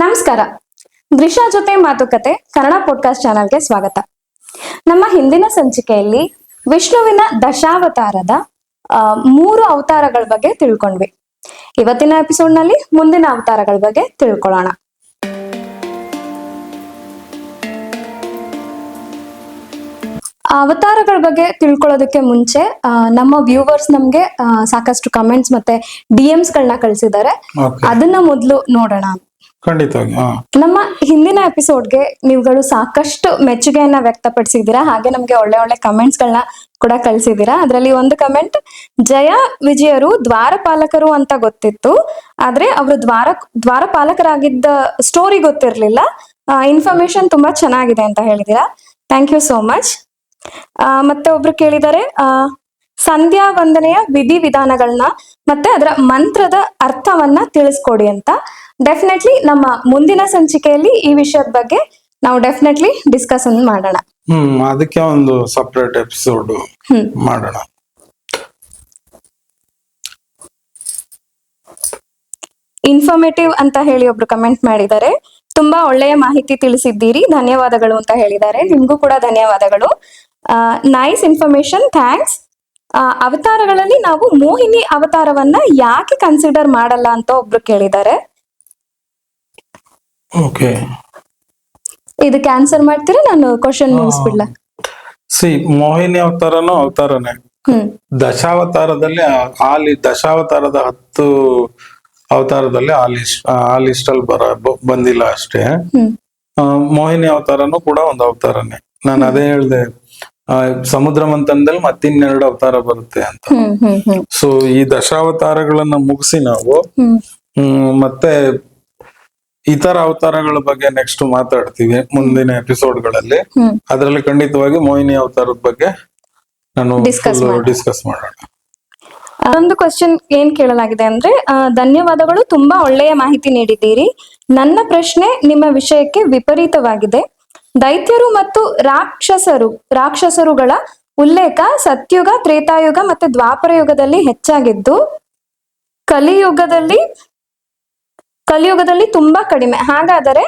ನಮಸ್ಕಾರ. ದೃಶ್ಯ ಜೊತೆ ಮಾತುಕತೆ ಕನ್ನಡ ಪಾಡ್ಕಾಸ್ಟ್ ಚಾನಲ್ಗೆ ಸ್ವಾಗತ. ನಮ್ಮ ಹಿಂದಿನ ಸಂಚಿಕೆಯಲ್ಲಿ ವಿಷ್ಣುವಿನ ದಶಾವತಾರದ 3 ಅವತಾರಗಳ ಬಗ್ಗೆ ತಿಳ್ಕೊಂಡ್ವಿ. ಇವತ್ತಿನ ಎಪಿಸೋಡ್ ನಲ್ಲಿ ಮುಂದಿನ ಅವತಾರಗಳ ಬಗ್ಗೆ ತಿಳ್ಕೊಳ್ಳೋಣ. ಅವತಾರಗಳ ಬಗ್ಗೆ ತಿಳ್ಕೊಳ್ಳೋದಕ್ಕೆ ಮುಂಚೆ ನಮ್ಮ ವ್ಯೂವರ್ಸ್ ನಮ್ಗೆ ಸಾಕಷ್ಟು ಕಮೆಂಟ್ಸ್ ಮತ್ತೆ DMs ಗಳನ್ನ ಕಳಿಸಿದ್ದಾರೆ. ಅದನ್ನ ಮೊದಲು ನೋಡೋಣ. ಖಂಡಿತವಾಗಿ. ನಮ್ಮ ಹಿಂದಿನ ಎಪಿಸೋಡ್ಗೆ ನೀವುಗಳು ಸಾಕಷ್ಟು ಮೆಚ್ಚುಗೆಯನ್ನ ವ್ಯಕ್ತಪಡಿಸಿದ್ದೀರಾ, ಹಾಗೆ ನಮ್ಗೆ ಒಳ್ಳೆ ಒಳ್ಳೆ ಕಮೆಂಟ್ಸ್ ಗಳನ್ನ ಕೂಡ ಕಳ್ಸಿದ್ದೀರಾ. ಅದರಲ್ಲಿ ಒಂದು ಕಮೆಂಟ್, ಜಯ ವಿಜಯರು ದ್ವಾರಪಾಲಕರು ಅಂತ ಗೊತ್ತಿತ್ತು, ಆದ್ರೆ ಅವರು ದ್ವಾರಪಾಲಕರಾಗಿದ್ದ ಸ್ಟೋರಿ ಗೊತ್ತಿರ್ಲಿಲ್ಲ, ಇನ್ಫಾರ್ಮೇಶನ್ ತುಂಬಾ ಚೆನ್ನಾಗಿದೆ ಅಂತ ಹೇಳಿದೀರಾ. Thank you so much. ಮತ್ತೆ ಒಬ್ರು ಕೇಳಿದ್ದಾರೆ, ಸಂಧ್ಯಾ ವಂದನೆಯ ವಿಧಾನಗಳನ್ನ ಮತ್ತೆ ಅದರ ಮಂತ್ರದ ಅರ್ಥವನ್ನ ತಿಳಿಸ್ಕೊಡಿ ಅಂತ. ಡೆಫಿನೆಟ್ಲಿ ನಮ್ಮ ಮುಂದಿನ ಸಂಚಿಕೆಯಲ್ಲಿ ಈ ವಿಷಯದ ಬಗ್ಗೆ ನಾವು ಡೆಫಿನೆಟ್ಲಿ ಡಿಸ್ಕಸ್ ಮಾಡೋಣ. ಅದಕ್ಕೆ ಒಂದು ಸಪರೇಟ್ ಎಪಿಸೋಡ್ ಮಾಡೋಣ. ಇನ್ಫಾರ್ಮೇಟಿವ್ ಅಂತ ಹೇಳಿ ಒಬ್ರು ಕಮೆಂಟ್ ಮಾಡಿದ್ದಾರೆ. ತುಂಬಾ ಒಳ್ಳೆಯ ಮಾಹಿತಿ ತಿಳಿಸಿದ್ದೀರಿ, ಧನ್ಯವಾದಗಳು ಅಂತ ಹೇಳಿದ್ದಾರೆ. ನಿಮ್ಗೂ ಕೂಡ ಧನ್ಯವಾದಗಳು. Nice information, thanks. ಅವತಾರಗಳಲ್ಲಿ ನಾವು ಮೋಹಿನಿ ಅವತಾರವನ್ನ ಯಾಕೆ ಕನ್ಸಿಡರ್ ಮಾಡಲ್ಲ ಅಂತ ಒಬ್ರು ಕೇಳಿದ್ದಾರೆ. ಓಕೆ, ಇದಕ್ಕೆ ಆನ್ಸರ್ ಮಾಡ್ತೀರಾ? ನಾನು ಕ್ವಶನ್ ಮುಗಿಸ್ಬಿಡ್ಲ. ಮೋಹಿನಿ ಅವತಾರನೇ. ದಶಾವತಾರದಲ್ಲಿ ದಶಾವತಾರದ 10 ಅವತಾರದಲ್ಲಿ ಆ ಲಿಸ್ಟ್ ಅಲ್ಲಿ ಬಂದಿಲ್ಲ ಅಷ್ಟೇ. ಮೋಹಿನಿ ಅವತಾರನು ಕೂಡ ಒಂದು ಅವತಾರನೇ. ನಾನು ಅದೇ ಹೇಳ್ದೆ, ಸಮುದ್ರ ಮಂಥನದಲ್ಲಿ ಮತ್ತಿನ್ನೆರಡು ಅವತಾರ ಬರುತ್ತೆ ಅಂತ. ಸೊ ಈ ದಶಾವತಾರಗಳನ್ನ ಮುಗಿಸಿ ನಾವು ಮತ್ತೆ ಇತರ ಅವತಾರಗಳ ಬಗ್ಗೆ ನೆಕ್ಸ್ಟ್ ಮಾತಾಡ್ತೀವಿ ಮುಂದಿನ ಎಪಿಸೋಡ್ಗಳಲ್ಲಿ. ಅದರಲ್ಲಿ ಖಂಡಿತವಾಗಿ ಮೋಹಿನಿ ಅವತಾರದ ಬಗ್ಗೆ ನಾನು ಡಿಸ್ಕಸ್ ಮಾಡೋಣ. ಒಂದು ಕ್ವಶನ್ ಏನ್ ಕೇಳಲಾಗಿದೆ ಅಂದ್ರೆ, ಧನ್ಯವಾದಗಳು, ತುಂಬಾ ಒಳ್ಳೆಯ ಮಾಹಿತಿ ನೀಡಿದ್ದೀರಿ. ನನ್ನ ಪ್ರಶ್ನೆ ನಿಮ್ಮ ವಿಷಯಕ್ಕೆ ವಿಪರೀತವಾಗಿದೆ. ದೈತ್ಯರು ಮತ್ತು ರಾಕ್ಷಸರುಗಳ ಉಲ್ಲೇಖ ಸತ್ಯುಗ, ತ್ರೇತಾಯುಗ ಮತ್ತೆ ದ್ವಾಪರ ಯುಗದಲ್ಲಿ ಹೆಚ್ಚಾಗಿದ್ದು ಕಲಿಯುಗದಲ್ಲಿ ತುಂಬಾ ಕಡಿಮೆ. ಹಾಗಾದರೆ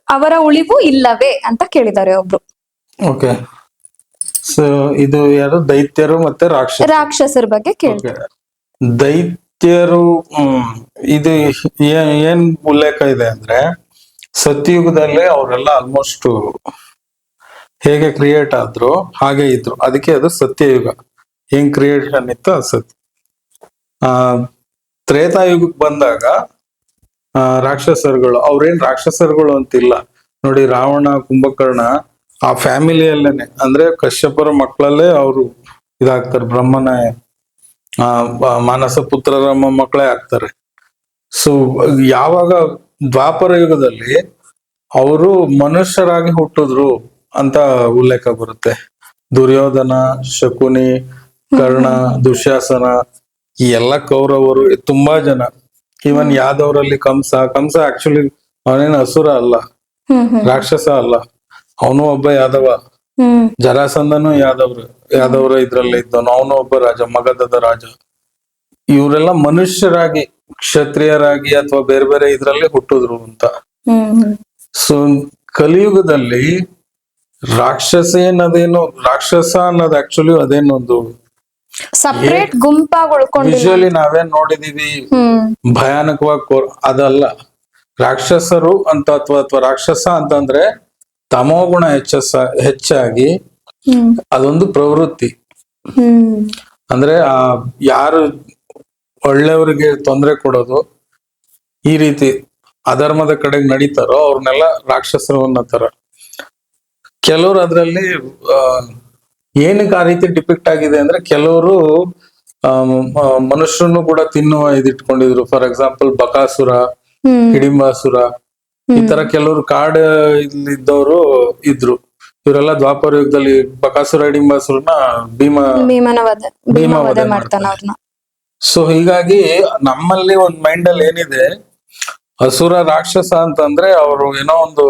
ಅವರ ಉಳಿವು ಇಲ್ಲವೇ ಅಂತ ಕೇಳಿದ್ದಾರೆ ಒಬ್ರು. ಓಕೆ, ಸೊ ಇದು ಯಾರು? ದೈತ್ಯರು ಮತ್ತೆ ರಾಕ್ಷಸರ ಬಗ್ಗೆ ಕೇಳಿದ್ದಾರೆ. ದೈತ್ಯರು ಇದು ಏನ್ ಉಲ್ಲೇಖ ಇದೆ ಅಂದ್ರೆ, ಸತ್ಯಯುಗದಲ್ಲೇ ಅವರೆಲ್ಲ ಆಲ್ಮೋಸ್ಟ್ ಹೇಗೆ ಕ್ರಿಯೇಟ್ ಆದ್ರು ಹಾಗೆ ಇದ್ರು, ಅದಕ್ಕೆ ಅದು ಸತ್ಯಯುಗ. ಹೆಂಗ್ ಕ್ರಿಯೇಷನ್ ಇತ್ತು ಅದು ಸತ್ಯ. ತ್ರೇತಾಯುಗಕ್ಕೆ ಬಂದಾಗ ರಾಕ್ಷಸರುಗಳು, ಅವ್ರೇನ್ ರಾಕ್ಷಸರುಗಳು ಅಂತಿಲ್ಲ ನೋಡಿ. ರಾವಣ, ಕುಂಭಕರ್ಣ ಆ ಫ್ಯಾಮಿಲಿಯಲ್ಲೇನೆ, ಅಂದ್ರೆ ಕಶ್ಯಪರ ಮಕ್ಕಳಲ್ಲೇ ಅವರು ಇದಾಗ್ತಾರೆ. ಬ್ರಹ್ಮನ ಮಾನಸ ಪುತ್ರರ ಮಕ್ಕಳೇ ಆಗ್ತಾರೆ. ಸೊ ಯಾವಾಗ ದ್ವಾಪರ ಯುಗದಲ್ಲಿ ಅವರು ಮನುಷ್ಯರಾಗಿ ಹುಟ್ಟಿದ್ರು ಅಂತ ಉಲ್ಲೇಖ ಬರುತ್ತೆ. ದುರ್ಯೋಧನ, ಶಕುನಿ, ಕರ್ಣ, ದುಶ್ಯಾಸನ, ಈ ಎಲ್ಲ ಕೌರವರು, ತುಂಬಾ ಜನ. ಈವನ್ ಯಾದವರಲ್ಲಿ ಕಂಸ ಆಕ್ಚುಲಿ ಅವನೇನು ಅಸುರ ಅಲ್ಲ, ರಾಕ್ಷಸ ಅಲ್ಲ, ಅವನು ಒಬ್ಬ ಯಾದವ. ಜರಾಸಂಧನು ಯಾದವ್ರ ಇದ್ರಲ್ಲಿ ಇದ್ದವನು, ಅವನು ಒಬ್ಬ ರಾಜ, ಮಗಧದ ರಾಜ. ಇವರೆಲ್ಲ ಮನುಷ್ಯರಾಗಿ, ಕ್ಷತ್ರಿಯರಾಗಿ ಅಥವಾ ಬೇರೆ ಬೇರೆ ಇದ್ರಲ್ಲಿ ಹುಟ್ಟಿದ್ರು ಅಂತ. ಸೊ ಕಲಿಯುಗದಲ್ಲಿ ರಾಕ್ಷಸ ಅನ್ನೋದು ಆಕ್ಚುಲಿ ಅದೇನೊಂದು ಸಪರೇಟ್ ಗುಂಪಾಗಿ ವಿಜುವಲಿ ನಾವೇನ್ ನೋಡಿದೀವಿ ಭಯಾನಕವಾಗಿ, ಅದಲ್ಲ. ರಾಕ್ಷಸರು ಅಂತ ಅಥವಾ ರಾಕ್ಷಸ ಅಂತಂದ್ರೆ ತಮೋಗುಣ ಹೆಚ್ಚಾಗಿ ಅದೊಂದು ಪ್ರವೃತ್ತಿ. ಅಂದ್ರೆ ಯಾರು ಒಳ್ಳೆಯವರಿಗೆ ತೊಂದರೆ ಕೊಡೋದು, ಈ ರೀತಿ ಅಧರ್ಮದ ಕಡೆಗೆ ನಡೀತಾರೋ ಅವ್ರನ್ನೆಲ್ಲ ರಾಕ್ಷಸರು ಅನ್ನೋತರ. ಕೆಲವರು ಅದ್ರಲ್ಲಿ ಏನಕ್ಕೆ ಆ ರೀತಿ ಡಿಪಿಕ್ಟ್ ಆಗಿದೆ ಅಂದ್ರೆ, ಕೆಲವರು ಮನುಷ್ಯರನ್ನು ಕೂಡ ತಿನ್ನುವ ಇದಿಟ್ಕೊಂಡಿದ್ರು. ಫಾರ್ ಎಕ್ಸಾಂಪಲ್ ಬಕಾಸುರ, ಹಿಡಿಂಬಾಸುರ, ಈ ತರ ಕೆಲವರು ಕಾಡು ಇದ್ದವರು ಇದ್ರು. ಇವರೆಲ್ಲ ದ್ವಾಪರ ಯುಗದಲ್ಲಿ ಬಕಾಸುರ, ಹಿಡಿಂಬಾಸುರನ ಭೀಮ ವಧೆ ಮಾಡ್ತಾನೆ. ಸೊ ಹೀಗಾಗಿ ನಮ್ಮಲ್ಲಿ ಒಂದ್ ಮೈಂಡ್ ಅಲ್ಲಿ ಏನಿದೆ, ಅಸುರ ರಾಕ್ಷಸ ಅಂತಂದ್ರೆ ಅವರು ಏನೋ ಒಂದು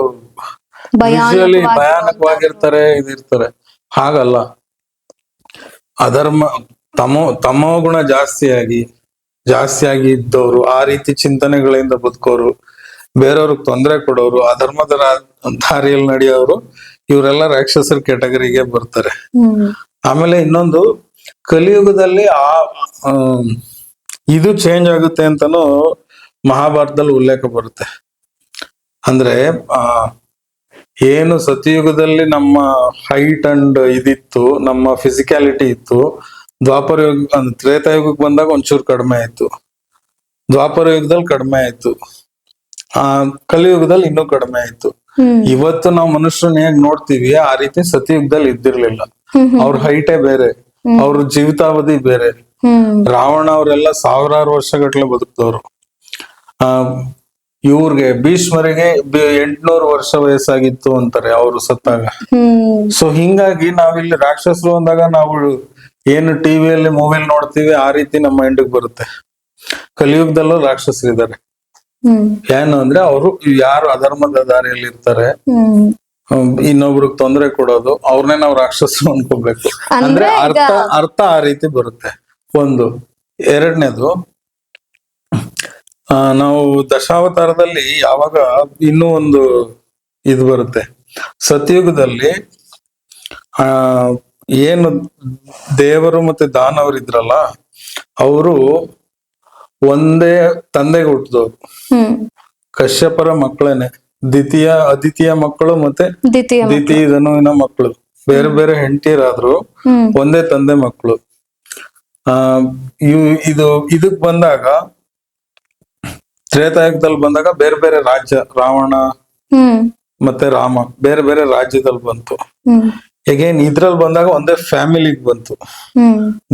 ವಿಜುವಲಿ ಭಯಾನಕವಾಗಿರ್ತಾರೆ, ಇದಿರ್ತಾರೆ. ಹಾಗಲ್ಲ. ಅಧರ್ಮ, ತಮೋಗುಣ ಜಾಸ್ತಿಯಾಗಿ ಇದ್ದವರು, ಆ ರೀತಿ ಚಿಂತನೆಗಳಿಂದ ಬದುಕೋರು, ಬೇರೆಯವ್ರಿಗೆ ತೊಂದರೆ ಕೊಡೋರು, ಅಧರ್ಮದ ದಾರಿಯಲ್ಲಿ ನಡೆಯೋರು, ಇವರೆಲ್ಲ ರಾಕ್ಷಸರ ಕೆಟಗರಿಗೆ ಬರ್ತಾರೆ. ಆಮೇಲೆ ಇನ್ನೊಂದು, ಕಲಿಯುಗದಲ್ಲಿ ಆ ಇದು ಚೇಂಜ್ ಆಗುತ್ತೆ ಅಂತಾನು ಮಹಾಭಾರತದಲ್ಲಿ ಉಲ್ಲೇಖ ಬರುತ್ತೆ. ಅಂದ್ರೆ ಏನು ಸತ್ಯಯುಗದಲ್ಲಿ ನಮ್ಮ ಹೈಟ್ ಅಂಡ್ ಇದಿತ್ತು, ನಮ್ಮ ಫಿಸಿಕ್ಯಾಲಿಟಿ ಇತ್ತು, ದ್ವಾಪರ ಯುಗ ತ್ರೇತಾಯುಗಕ್ಕೆ ಬಂದಾಗ ಒಂಚೂರು ಕಡಿಮೆ ಆಯ್ತು, ದ್ವಾಪರ ಯುಗದಲ್ಲಿ ಕಡಿಮೆ ಆಯ್ತು, ಕಲಿಯುಗದಲ್ಲಿ ಇನ್ನೂ ಕಡಿಮೆ ಆಯ್ತು. ಇವತ್ತು ನಾವು ಮನುಷ್ಯರನ್ನ ಹೇಗ್ ನೋಡ್ತೀವಿ ಆ ರೀತಿ ಸತ್ಯಯುಗದಲ್ಲಿ ಇದ್ದಿರ್ಲಿಲ್ಲ. ಅವ್ರ ಹೈಟೇ ಬೇರೆ, ಅವ್ರ ಜೀವಿತಾವಧಿ ಬೇರೆ. ರಾವಣ ಅವರೆಲ್ಲ ಸಾವಿರಾರು ವರ್ಷಗಟ್ಲೆ ಬದುಕ್ತವ್ರು. ಇವ್ರಿಗೆ ಭೀಷ್ಮರಿಗೆ 800 ವರ್ಷ ವಯಸ್ಸಾಗಿತ್ತು ಅಂತಾರೆ ಅವ್ರು ಸತ್ತಾಗ. ಸೊ ಹಿಂಗಾಗಿ ನಾವಿಲ್ಲಿ ರಾಕ್ಷಸರು ಅಂದಾಗ ನಾವು ಏನು ಟಿವಿಯಲ್ಲಿ ಮೂವಿಲಿ ನೋಡ್ತೀವಿ ಆ ರೀತಿ ನಮ್ಮ ಮೈಂಡಿಗೆ ಬರುತ್ತೆ. ಕಲಿಯುಗದಲ್ಲೂ ರಾಕ್ಷಸರಿದ್ದಾರೆ. ಏನು ಅಂದ್ರೆ ಅವರು ಯಾರು ಅಧರ್ಮದ ದಾರಿಯಲ್ಲಿ ಇರ್ತಾರೆ, ಇನ್ನೊಬ್ರಿಗೆ ತೊಂದರೆ ಕೊಡೋದು, ಅವ್ರನ್ನೇ ನಾವು ರಾಕ್ಷಸರು ಅನ್ಕೋಬೇಕು. ಅಂದ್ರೆ ಅರ್ಥ ಆ ರೀತಿ ಬರುತ್ತೆ. ಒಂದು. ಎರಡನೇದು, ನಾವು ದಶಾವತಾರದಲ್ಲಿ ಯಾವಾಗ ಇನ್ನೂ ಒಂದು ಇದು ಬರುತ್ತೆ. ಸತ್ಯುಗದಲ್ಲಿ ಏನು ದೇವರು ಮತ್ತೆ ದಾನವರು ಇದ್ರಲ್ಲ, ಅವರು ಒಂದೇ ತಂದೆಗೆ ಹುಟ್ಟಿದವರು. ಕಶ್ಯಪರ ಮಕ್ಕಳೇನೆ, ಅದಿತಿಯ ಮಕ್ಕಳು ಮತ್ತೆ ದಿತಿ ಧನುವಿನ ಮಕ್ಕಳು. ಬೇರೆ ಬೇರೆ ಹೆಂಡತಿಯರಾದ್ರು ಒಂದೇ ತಂದೆ ಮಕ್ಕಳು. ಇದಕ್ ಬಂದಾಗ, ತ್ರೇತಾಯುಗದಲ್ಲಿ ಬಂದಾಗ ಬೇರೆ ಬೇರೆ ರಾಜ್ಯ, ರಾವಣ ಮತ್ತೆ ರಾಮ ಬೇರೆ ಬೇರೆ ರಾಜ್ಯದಲ್ಲಿ ಬಂತು. ಹೇಗೇನ್ ಇದ್ರಲ್ಲಿ ಬಂದಾಗ ಒಂದೇ ಫ್ಯಾಮಿಲಿಗೆ ಬಂತು.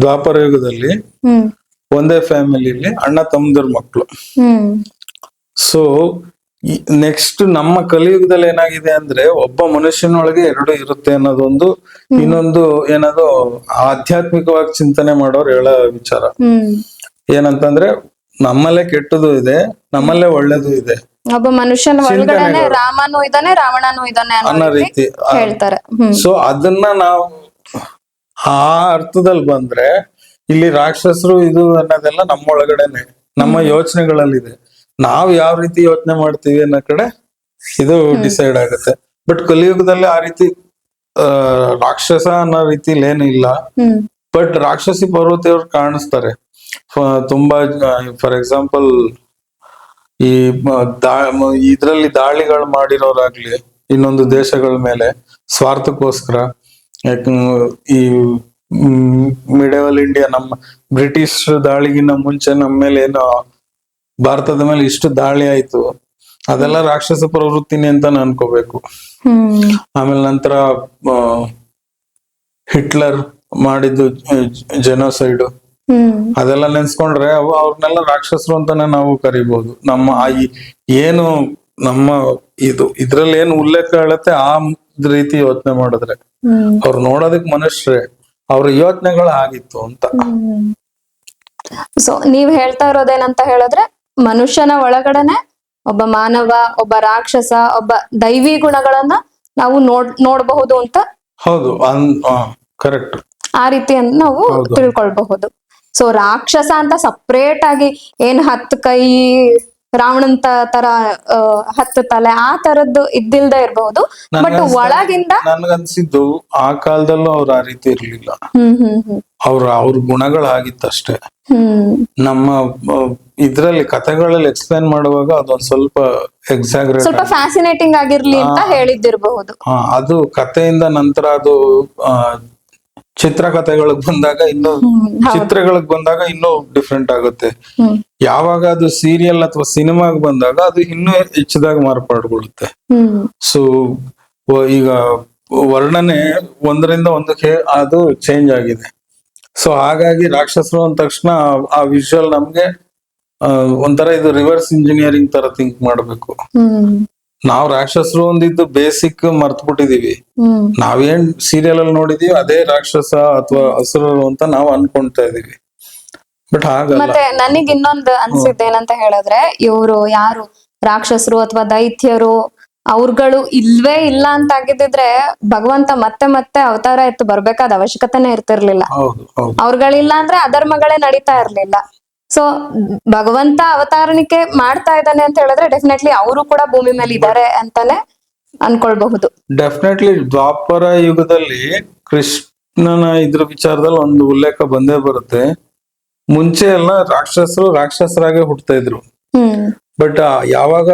ದ್ವಾಪರ ಯುಗದಲ್ಲಿ ಒಂದೇ ಫ್ಯಾಮಿಲಿಲಿ ಅಣ್ಣ ತಮ್ಮಂದಿರ ಮಕ್ಕಳು. ಸೊ ನೆಕ್ಸ್ಟ್ ನಮ್ಮ ಕಲಿಯುಗದಲ್ಲಿ ಏನಾಗಿದೆ ಅಂದ್ರೆ, ಒಬ್ಬ ಮನುಷ್ಯನೊಳಗೆ ಎರಡು ಇರುತ್ತೆ ಅನ್ನೋದೊಂದು. ಇನ್ನೊಂದು ಏನದು ಆಧ್ಯಾತ್ಮಿಕವಾಗಿ ಚಿಂತನೆ ಮಾಡೋರು ಹೇಳೋ ವಿಚಾರ ಏನಂತಂದ್ರೆ, ನಮ್ಮಲ್ಲೇ ಕೆಟ್ಟದು ಇದೆ, ನಮ್ಮಲ್ಲೇ ಒಳ್ಳೇದು ಇದೆ. ಒಬ್ಬ ಮನುಷ್ಯನ ಒಳಗಡೆ ರಾಮನೂ ಇದ್ದಾನೆ, ರಾವಣನೂ ಇದ್ದಾನೆ ಅನ್ನೋ ರೀತಿ ಹೇಳ್ತಾರೆ. ಸೊ ಅದನ್ನ ನಾವು ಆ ಅರ್ಥದಲ್ಲಿ ಬಂದ್ರೆ, ಇಲ್ಲಿ ರಾಕ್ಷಸರು ಇದು ಅನ್ನೋದೆಲ್ಲ ನಮ್ಮ ಒಳಗಡೆನೆ, ನಮ್ಮ ಯೋಚನೆಗಳಲ್ಲಿದೆ. ನಾವ್ ಯಾವ ರೀತಿ ಯೋಚನೆ ಮಾಡ್ತೀವಿ ಅನ್ನೋ ಕಡೆ ಇದು ಡಿಸೈಡ್ ಆಗುತ್ತೆ. ಬಟ್ ಕಲಿಯುಗದಲ್ಲಿ ಆ ರೀತಿ ರಾಕ್ಷಸ ಅನ್ನೋ ರೀತಿಲಿ ಏನು ಇಲ್ಲ. ಬಟ್ ರಾಕ್ಷಸಿ ಪರ್ವತಿಯವ್ರು ಕಾಣಿಸ್ತಾರೆ ತುಂಬಾ. ಫಾರ್ ಎಕ್ಸಾಂಪಲ್, ಈ ಇದ್ರಲ್ಲಿ ದಾಳಿಗಳು ಮಾಡಿರೋರಾಗ್ಲಿ, ಇನ್ನೊಂದು ದೇಶಗಳ ಮೇಲೆ ಸ್ವಾರ್ಥಕ್ಕೋಸ್ಕರ, ಈ ಮಿಡೇವಲ್ ಇಂಡಿಯಾ, ನಮ್ಮ ಬ್ರಿಟಿಷ್ ದಾಳಿಗಿನ್ನ ಮುಂಚೆ ನಮ್ಮ ಮೇಲೆ ಏನೋ ಭಾರತದ ಮೇಲೆ ಇಷ್ಟು ದಾಳಿ ಆಯ್ತು, ಅದೆಲ್ಲ ರಾಕ್ಷಸ ಪ್ರವೃತ್ತಿನಿ ಅಂತ ಅನ್ಕೋಬೇಕು. ಆಮೇಲೆ ನಂತರ ಹಿಟ್ಲರ್ ಮಾಡಿದ್ದು ಜನೋಸೈಡ್, ಅದೆಲ್ಲ ನೆನ್ಸ್ಕೊಂಡ್ರೆ ಅವ್ರನ್ನೆಲ್ಲ ರಾಕ್ಷಸರು ಅಂತಾನೆ ನಾವು ಕರಿಬಹುದು. ನಮ್ಮ ಏನು ನಮ್ಮ ಇದ್ರಲ್ಲಿ ಏನು ಉಲ್ಲೇಖ ಹೇಳುತ್ತೆ ಆ ರೀತಿ ಯೋಚನೆ ಮಾಡಿದ್ರೆ, ಅವ್ರು ನೋಡೋದಕ್ ಮನುಷ್ಯರೇ, ಅವ್ರ ಯೋಚನೆಗಳು ಆಗಿತ್ತು ಅಂತ. ಸೊ ನೀವ್ ಹೇಳ್ತಾ ಇರೋದೇನಂತ ಹೇಳಿದ್ರೆ, ಮನುಷ್ಯನ ಒಳಗಡೆನೆ ಒಬ್ಬ ಮಾನವ, ಒಬ್ಬ ರಾಕ್ಷಸ, ಒಬ್ಬ ದೈವಿ ಗುಣಗಳನ್ನ ನಾವು ನೋಡಬಹುದು ಅಂತ. ಹೌದು, ಕರೆಕ್ಟ್. ಆ ರೀತಿ ನಾವು ತಿಳ್ಕೊಳ್ಬಹುದು. ಸೊ ರಾಕ್ಷಸ ಅಂತ ಸಪ್ರೇಟ್ ಆಗಿ ಏನ್ 10 ಕೈ, ರಾವಣನ್ ತರ 10 ತಲೆ, ಆ ತರದ್ದು ಇದ್ದಿಲ್ದೆ ಇರಬಹುದು. ಬಟ್ ಒಳಗಿಂದ ನನ್ಗನ್ಸಿದ್ದು ಆ ಕಾಲದಲ್ಲೂ ಅವ್ರು ಆ ರೀತಿ ಇರ್ಲಿಲ್ಲ. ಅವ್ರ ಗುಣಗಳಾಗಿತ್ತಷ್ಟೇ. ನಮ್ಮ ಇದ್ರಲ್ಲಿ ಕಥೆಗಳಲ್ಲಿ ಎಕ್ಸ್ಪ್ಲೈನ್ ಮಾಡುವಾಗ ಅದೊಂದ್ ಸ್ವಲ್ಪ ಎಕ್ಸಾಗ್ರೇಟ್, ಸ್ವಲ್ಪ ಫ್ಯಾಸಿನೇಟಿಂಗ್ ಆಗಿರ್ಲಿ ಅಂತ ಹೇಳಿದ್ದಿರಬಹುದು. ಅದು ಕಥೆಯಿಂದ ನಂತರ ಅದು ಚಿತ್ರಕಥೆಗಳಿಗೆ ಬಂದಾಗ ಇನ್ನೂ ಡಿಫ್ರೆಂಟ್ ಆಗುತ್ತೆ. ಯಾವಾಗ ಅದು ಸೀರಿಯಲ್ ಅಥವಾ ಸಿನಿಮಾಗ್ ಬಂದಾಗ ಅದು ಇನ್ನೂ ಹೆಚ್ಚಿದಾಗ ಮಾರ್ಪಾಡುಗೊಳ್ಳುತ್ತೆ. ಸೊ ಈಗ ವರ್ಣನೆ ಒಂದರಿಂದ ಒಂದಕ್ಕೆ ಅದು ಚೇಂಜ್ ಆಗಿದೆ. ಸೊ ಹಾಗಾಗಿ ರಾಕ್ಷಸರು ಅಂದ ತಕ್ಷಣ ಆ ವಿಜುವಲ್ ನಮ್ಗೆ ಒಂಥರ ಇದು ರಿವರ್ಸ್ ಇಂಜಿನಿಯರಿಂಗ್ ತರ ಥಿಂಕ್ ಮಾಡ್ಬೇಕು. ನಾವ್ ರಾಕ್ಷಸರು ಒಂದಿದ್ದು ಬೇಸಿಕ್ ಮರ್ತ್ಬಿಟ್ಟಿದೀವಿ. ನಾವೇನ್ ಸೀರಿಯಲ್ ಅಲ್ಲಿ ನೋಡಿದೀವಿ ಅದೇ ರಾಕ್ಷಸ ಅಥವಾ ಹಸುರರು ಅಂತ ನಾವ್ ಅನ್ಕೊಂತಾ ಇದೀವಿ. ಬಟ್ ಹಾಗಲ್ಲ. ಮತ್ತೆ ನನಗ್ ಇನ್ನೊಂದು ಅನ್ಸಿದ್ದೇನಂತ ಹೇಳಿದ್ರೆ, ಇವ್ರು ಯಾರು ರಾಕ್ಷಸರು ಅಥವಾ ದೈತ್ಯರು, ಅವ್ರುಗಳು ಇಲ್ವೇ ಇಲ್ಲ ಅಂತ ಆಗಿದ್ರೆ ಭಗವಂತ ಮತ್ತೆ ಮತ್ತೆ ಅವತಾರ ಎತ್ತು ಬರ್ಬೇಕಾದ ಅವಶ್ಯಕತೆನೇ ಇರ್ತಿರ್ಲಿಲ್ಲ. ಅವ್ರುಗಳಿಲ್ಲ ಅಂದ್ರೆ ಅಧರ್ಮಗಳೇ ನಡೀತಾ ಇರ್ಲಿಲ್ಲ. ಸೊ ಭಗವಂತ ಅವತಾರಣಿಕೆ ಮಾಡ್ತಾ ಇದ್ದಾನೆ ಅಂತ ಹೇಳಿದ್ರೆ ಡೆಫಿನೆಟ್ಲಿ ಅವರು ಕೂಡ ಭೂಮಿ ಮೇಲೆ ಇದ್ದಾರೆ ಅಂತಾನೆ ಅನ್ಕೊಳ್ಬಹುದು. ಡೆಫಿನೆಟ್ಲಿ ದ್ವಾಪರ ಯುಗದಲ್ಲಿ ಕೃಷ್ಣನ ಇದ್ರ ವಿಚಾರದಲ್ಲಿ ಒಂದು ಉಲ್ಲೇಖ ಬಂದೇ ಬರುತ್ತೆ. ಮುಂಚೆ ಎಲ್ಲ ರಾಕ್ಷಸರಾಗೆ ಹುಟ್ತಾ ಇದ್ರು. ಬಟ್ ಯಾವಾಗ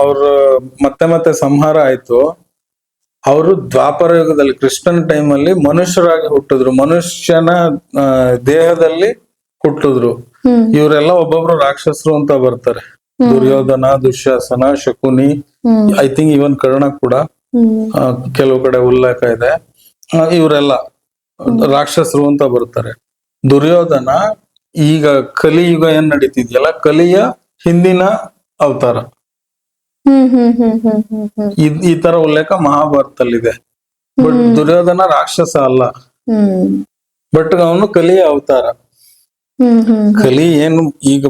ಅವ್ರ ಮತ್ತೆ ಸಂಹಾರ ಆಯ್ತು, ಅವರು ದ್ವಾಪರ ಯುಗದಲ್ಲಿ ಕೃಷ್ಣನ ಟೈಮಲ್ಲಿ ಮನುಷ್ಯರಾಗಿ ಹುಟ್ಟಿದ್ರು, ಮನುಷ್ಯನ ದೇಹದಲ್ಲಿ ಹುಟ್ಟಿದ್ರು. ಇವರೆಲ್ಲ ಒಬ್ಬೊಬ್ರು ರಾಕ್ಷಸರು ಅಂತ ಬರ್ತಾರೆ. ದುರ್ಯೋಧನ, ದುಶ್ಯಾಸನ, ಶಕುನಿ, ಐ ಥಿಂಕ್ ಇವನ್ ಕರ್ಣ ಕೂಡ ಕೆಲವು ಕಡೆ ಉಲ್ಲೇಖ ಇದೆ. ಇವರೆಲ್ಲ ರಾಕ್ಷಸರು ಅಂತ ಬರ್ತಾರೆ. ದುರ್ಯೋಧನ ಈಗ ಕಲಿಯುಗ ಏನ್ ನಡೀತಿದ್ಯಲ್ಲ, ಕಲಿಯ ಹಿಂದಿನ ಅವತಾರ. ಈ ತರ ಉಲ್ಲೇಖ ಮಹಾಭಾರತದಲ್ಲಿದೆ. ಬಟ್ ದುರ್ಯೋಧನ ರಾಕ್ಷಸ ಅಲ್ಲ, ಬಟ್ ಅವನು ಕಲಿಯ ಅವತಾರ. ಕಲಿ ಏನು ಈಗ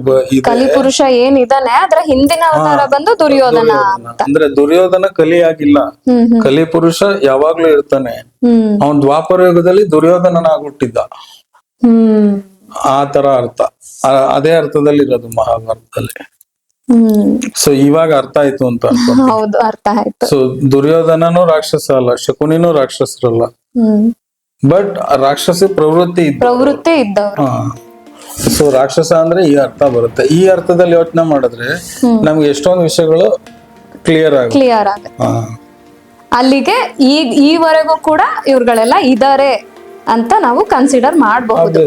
ಕಲಿ ಪುರುಷ ಏನಿದಾನೆ ಅದ್ರ ಹಿಂದಿನ ಅವತಾರ ಬಂದು ದುರ್ಯೋಧನ. ಅಂದ್ರೆ ದುರ್ಯೋಧನ ಕಲಿಯಾಗಿಲ್ಲ, ಕಲಿ ಪುರುಷ ಯಾವಾಗ್ಲೂ ಇರ್ತಾನೆ. ಅವನ್ ದ್ವಾಪರ ಯುಗದಲ್ಲಿ ದುರ್ಯೋಧನನಾಗಿ ಹುಟ್ಟಿದ್ದ. ಆ ತರ ಅರ್ಥ, ಅದೇ ಅರ್ಥದಲ್ಲಿ ಇರೋದು ಮಹಾಭಾರತದಲ್ಲಿ. ಸೊ ಇವಾಗ ಅರ್ಥ ಆಯ್ತು ಅಂತ ಅನ್ಕೊಂಡು. ಹೌದು, ಅರ್ಥ ಆಯ್ತು. ಸೊ ದುರ್ಯೋಧನನು ರಾಕ್ಷಸ ಅಲ್ಲ, ಶಕುನಿನೂ ರಾಕ್ಷಸರಲ್ಲ, ಬಟ್ ರಾಕ್ಷಸ ಪ್ರವೃತ್ತಿ ಇದ್ದವ್ರು. ಸೊ ರಾಕ್ಷಸ ಅಂದ್ರೆ ಈ ಅರ್ಥ ಬರುತ್ತೆ. ಈ ಅರ್ಥದಲ್ಲಿ ಯೋಚನೆ ಮಾಡಿದ್ರೆ ನಮ್ಗೆ ಎಷ್ಟೊಂದು ವಿಷಯಗಳು ಕ್ಲಿಯರ್ ಆಗುತ್ತೆ. ಅಲ್ಲಿಗೆ ಈವರೆಗೂ ಕೂಡ ಇವ್ರುಗಳೆಲ್ಲ ಇದಾರೆ ಅಂತ ನಾವು ಕನ್ಸಿಡರ್ ಮಾಡಬಹುದು.